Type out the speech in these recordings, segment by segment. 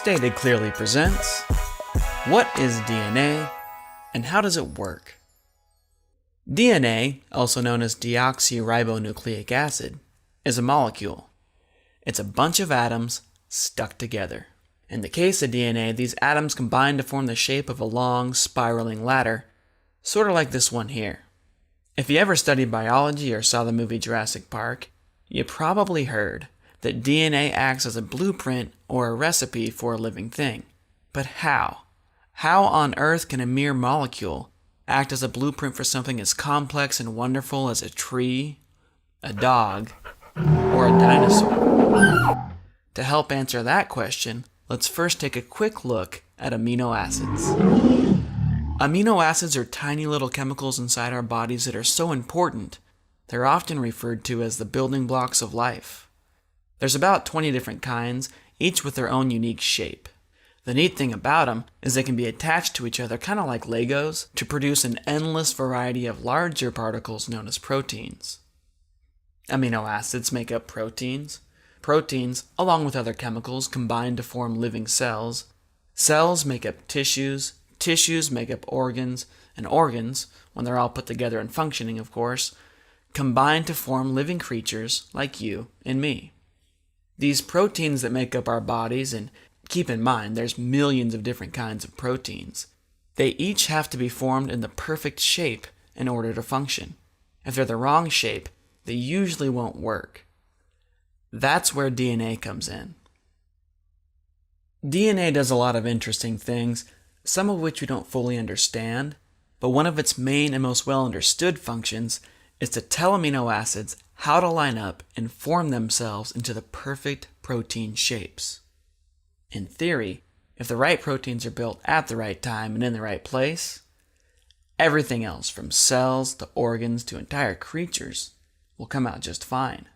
Stated Clearly presents What is DNA and how does it work? DNA, also known as deoxyribonucleic acid, is a molecule. It's a bunch of atoms stuck together. In the case of DNA, these atoms combine to form the shape of a long, spiraling ladder, sort of like this one here. If you ever studied biology or saw the movie Jurassic Park, you probably heard that DNA acts as a blueprint or a recipe for a living thing. But how? How on earth can a mere molecule act as a blueprint for something as complex and wonderful as a tree, a dog, or a dinosaur? To help answer that question, let's first take a quick look at amino acids. Amino acids are tiny little chemicals inside our bodies that are so important, they're often referred to as the building blocks of life. There's about 20 different kinds, each with their own unique shape. The neat thing about them is they can be attached to each other kind of like Legos to produce an endless variety of larger particles known as proteins. Amino acids make up proteins. Proteins, along with other chemicals, combine to form living cells. Cells make up tissues. Tissues make up organs. And organs, when they're all put together and functioning, of course, combine to form living creatures like you and me. These proteins that make up our bodies, and keep in mind there's millions of different kinds of proteins, they each have to be formed in the perfect shape in order to function. If they're the wrong shape, they usually won't work. That's where DNA comes in. DNA does a lot of interesting things, some of which we don't fully understand, but one of its main and most well understood functions is to tell amino acids how to line up and form themselves into the perfect protein shapes. In theory, if the right proteins are built at the right time and in the right place, everything else from cells to organs to entire creatures will come out just fine.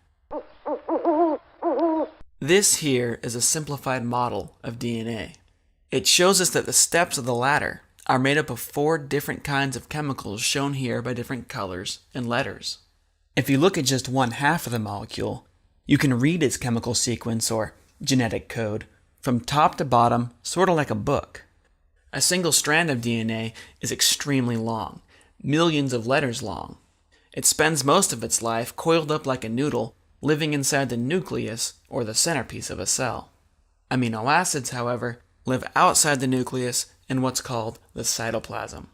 This here is a simplified model of DNA. It shows us that the steps of the ladder are made up of 4 different kinds of chemicals shown here by different colors and letters. If you look at just one half of the molecule, you can read its chemical sequence or genetic code from top to bottom, sort of like a book. A single strand of DNA is extremely long, millions of letters long. It spends most of its life coiled up like a noodle, living inside the nucleus or the centerpiece of a cell. Amino acids, however, live outside the nucleus in what's called the cytoplasm.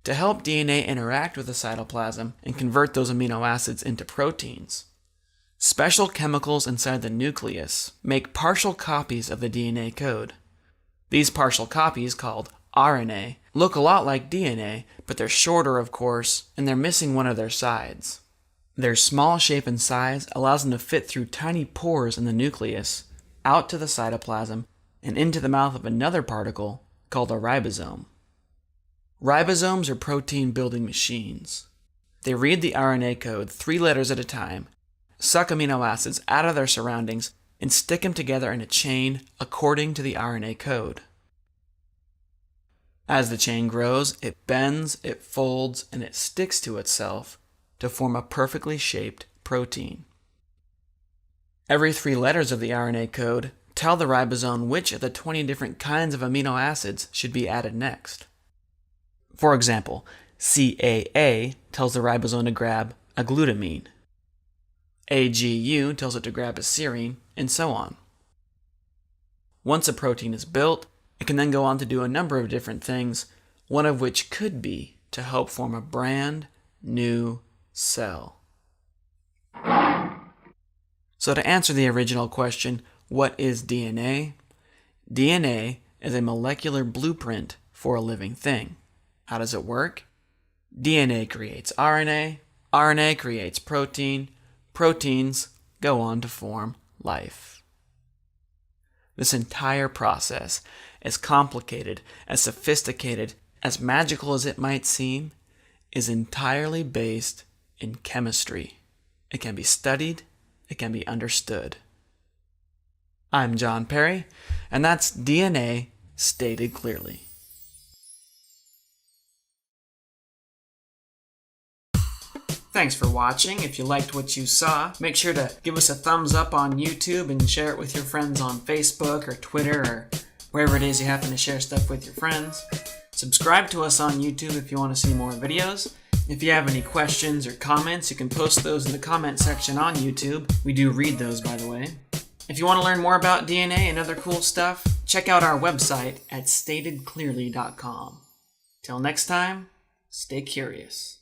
To help DNA interact with the cytoplasm and convert those amino acids into proteins, special chemicals inside the nucleus make partial copies of the DNA code. These partial copies, called RNA, look a lot like DNA, but they're shorter, of course, and they're missing one of their sides. Their small shape and size allows them to fit through tiny pores in the nucleus, out to the cytoplasm, and into the mouth of another particle called a ribosome. Ribosomes are protein-building machines. They read the RNA code 3 letters at a time, suck amino acids out of their surroundings, and stick them together in a chain according to the RNA code. As the chain grows, it bends, it folds, and it sticks to itself to form a perfectly shaped protein. Every 3 letters of the RNA code tell the ribosome which of the 20 different kinds of amino acids should be added next. For example, CAA tells the ribosome to grab a glutamine. AGU tells it to grab a serine, and so on. Once a protein is built, it can then go on to do a number of different things, one of which could be to help form a brand new cell. So to answer the original question, what is DNA? DNA is a molecular blueprint for a living thing. How does it work? DNA creates RNA, RNA creates protein, proteins go on to form life. This entire process, as complicated, as sophisticated, as magical as it might seem, is entirely based in chemistry. It can be studied, it can be understood. I'm John Perry, and that's DNA stated clearly. Thanks for watching. If you liked what you saw, make sure to give us a thumbs up on YouTube and share it with your friends on Facebook or Twitter or wherever it is you happen to share stuff with your friends. Subscribe to us on YouTube if you want to see more videos. If you have any questions or comments, you can post those in the comment section on YouTube. We do read those, by the way. If you want to learn more about DNA and other cool stuff, check out our website at statedclearly.com. Till next time, stay curious.